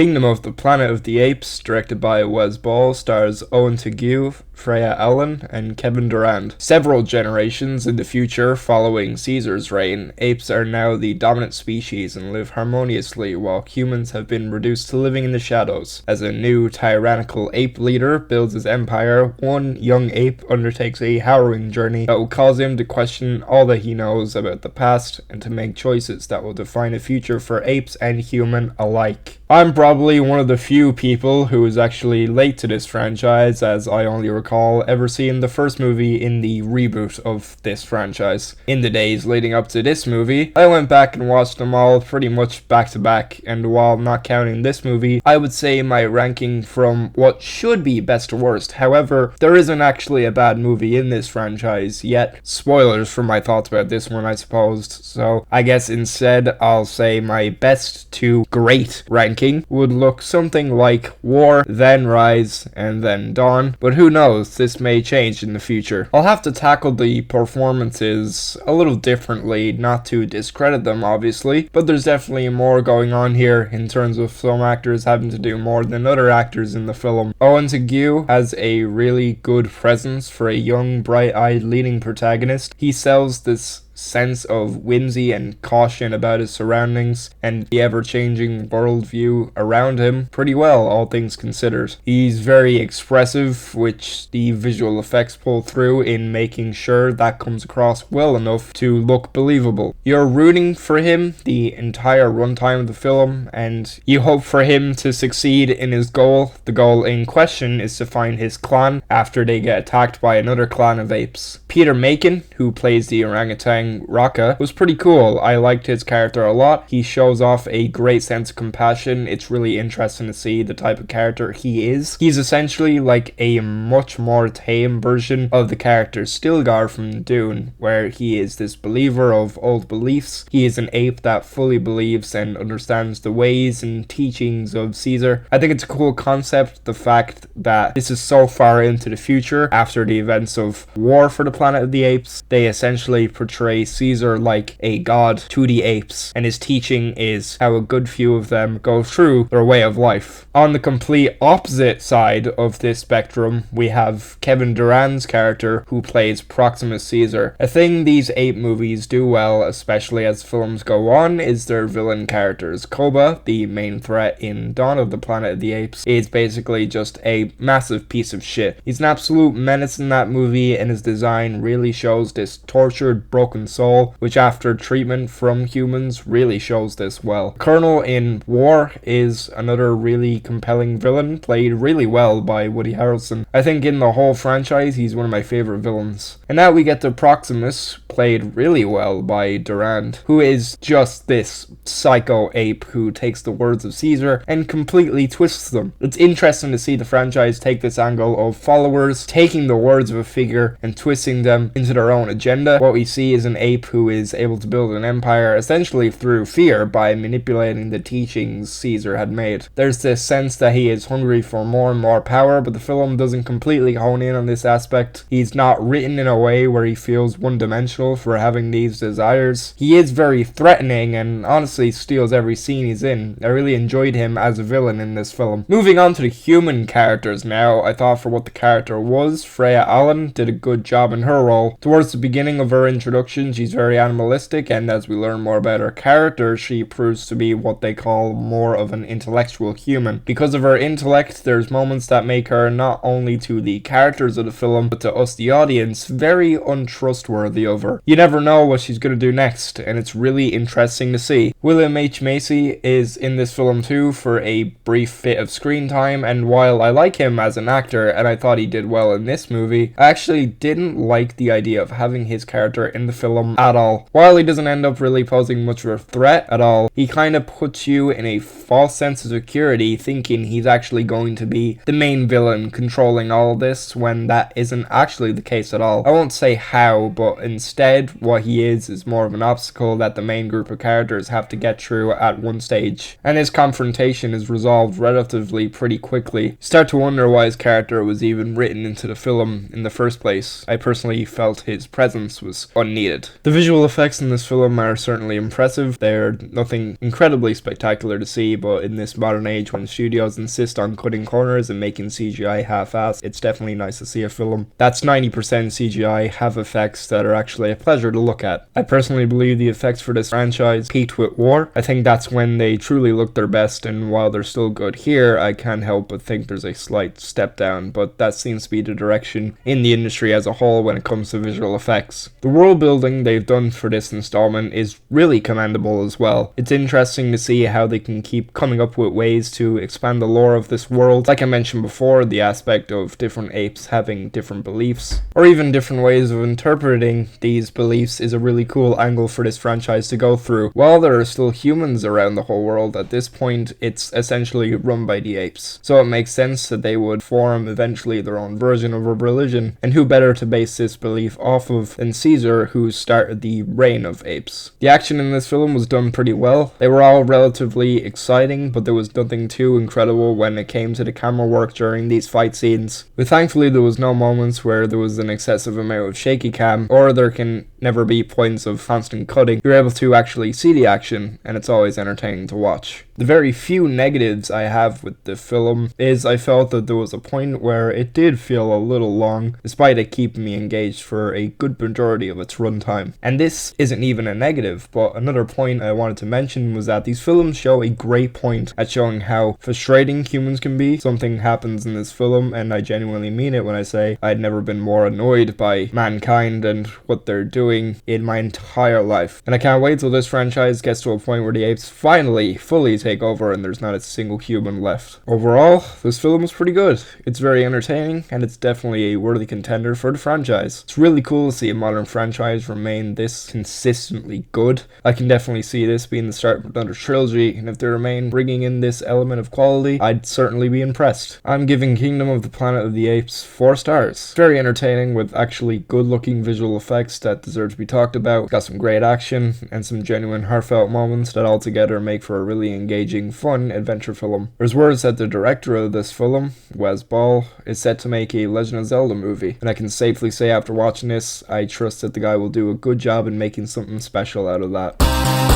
Kingdom of the Planet of the Apes, directed by Wes Ball, stars Owen Teague, Freya Allan, and Kevin Durand. Several generations in the future following Caesar's reign, apes are now the dominant species and live harmoniously while humans have been reduced to living in the shadows. As a new tyrannical ape leader builds his empire, one young ape undertakes a harrowing journey that will cause him to question all that he knows about the past and to make choices that will define a future for apes and human alike. I'm probably one of the few people who is actually late to this franchise, as I only recall ever seeing the first movie in the reboot of this franchise. In the days leading up to this movie, I went back and watched them all pretty much back to back, and while not counting this movie, I would say my ranking from what should be best to worst. However, there isn't actually a bad movie in this franchise yet. Spoilers for my thoughts about this one, I suppose, so I guess instead I'll say my best to great ranking would look something like War, then Rise, and then Dawn, but who knows, this may change in the future. I'll have to tackle the performances a little differently, not to discredit them obviously, but there's definitely more going on here in terms of some actors having to do more than other actors in the film. Owen Teague has a really good presence for a young, bright-eyed leading protagonist. He sells this sense of whimsy and caution about his surroundings and the ever-changing worldview around him pretty well, all things considered. He's very expressive, which the visual effects pull through in making sure that comes across well enough to look believable. You're rooting for him the entire runtime of the film, and you hope for him to succeed in his goal. The goal in question is to find his clan after they get attacked by another clan of apes. Peter Macon, who plays the orangutan Raka, was pretty cool. I liked his character a lot. He shows off a great sense of compassion. It's really interesting to see the type of character he is. He's essentially like a much more tame version of the character Stilgar from Dune, where he is this believer of old beliefs. He is an ape that fully believes and understands the ways and teachings of Caesar. I think it's a cool concept, the fact that this is so far into the future after the events of War for the Planet of the Apes. They essentially portray Caesar like a god to the apes, and his teaching is how a good few of them go through their way of life. On the complete opposite side of this spectrum, we have Kevin Durand's character, who plays Proximus Caesar. A thing these ape movies do well, especially as films go on, is their villain characters. Koba, the main threat in Dawn of the Planet of the Apes, is basically just a massive piece of shit. He's an absolute menace in that movie, and his design really shows this tortured, broken soul, which after treatment from humans really shows this well. Colonel in War is another really compelling villain, played really well by Woody Harrelson. I think in the whole franchise, he's one of my favorite villains. And now we get to Proximus, played really well by Durand, who is just this psycho ape who takes the words of Caesar and completely twists them. It's interesting to see the franchise take this angle of followers taking the words of a figure and twisting them into their own agenda. What we see is an ape who is able to build an empire essentially through fear by manipulating the teachings Caesar had made. There's this sense that he is hungry for more and more power, but the film doesn't completely hone in on this aspect. He's not written in a way where he feels one-dimensional for having these desires. He is very threatening and honestly steals every scene he's in. I really enjoyed him as a villain in this film. Moving on to the human characters now, I thought for what the character was, Freya Allan did a good job in her role. Towards the beginning of her introduction, she's very animalistic, and as we learn more about her character, she proves to be what they call more of an intellectual human. Because of her intellect, there's moments that make her not only to the characters of the film, but to us the audience, very untrustworthy of her. You never know what she's going to do next, and it's really interesting to see. William H. Macy is in this film too for a brief bit of screen time, and while I like him as an actor, and I thought he did well in this movie, I actually didn't like the idea of having his character in the film at all. While he doesn't end up really posing much of a threat at all, he kind of puts you in a false sense of security thinking he's actually going to be the main villain controlling all of this when that isn't actually the case at all. I won't say how, but instead Instead, what he is more of an obstacle that the main group of characters have to get through at one stage, and his confrontation is resolved relatively pretty quickly. You start to wonder why his character was even written into the film in the first place. I personally felt his presence was unneeded. The visual effects in this film are certainly impressive. They're nothing incredibly spectacular to see, but in this modern age when studios insist on cutting corners and making CGI half-assed, it's definitely nice to see a film that's 90% CGI have effects that are actually a pleasure to look at. I personally believe the effects for this franchise peaked with War. I think that's when they truly looked their best, and while they're still good here, I can't help but think there's a slight step down, but that seems to be the direction in the industry as a whole when it comes to visual effects. The world building they've done for this installment is really commendable as well. It's interesting to see how they can keep coming up with ways to expand the lore of this world. Like I mentioned before, the aspect of different apes having different beliefs, or even different ways of interpreting these beliefs, is a really cool angle for this franchise to go through. While there are still humans around the whole world, at this point it's essentially run by the apes. So it makes sense that they would form eventually their own version of a religion, and who better to base this belief off of than Caesar, who started the reign of apes. The action in this film was done pretty well. They were all relatively exciting, but there was nothing too incredible when it came to the camera work during these fight scenes. But thankfully there was no moments where there was an excessive amount of shaky cam, or there can never be points of constant cutting. You're able to actually see the action, and it's always entertaining to watch. The very few negatives I have with the film is I felt that there was a point where it did feel a little long, despite it keeping me engaged for a good majority of its runtime. And this isn't even a negative, but another point I wanted to mention was that these films show a great point at showing how frustrating humans can be. Something happens in this film, and I genuinely mean it when I say I'd never been more annoyed by mankind and what they're doing in my entire life. And I can't wait till this franchise gets to a point where the apes finally fully take over and there's not a single human left. Overall, this film is pretty good. It's very entertaining, and it's definitely a worthy contender for the franchise. It's really cool to see a modern franchise remain this consistently good. I can definitely see this being the start of another trilogy, and if they remain bringing in this element of quality, I'd certainly be impressed. I'm giving Kingdom of the Planet of the Apes 4 stars. Very entertaining with actually good looking visual effects that deserve to be talked about. Got some great action and some genuine heartfelt moments that altogether make for a really engaging, fun adventure film. There's words that the director of this film, Wes Ball, is set to make a Legend of Zelda movie, and I can safely say after watching this, I trust that the guy will do a good job in making something special out of that.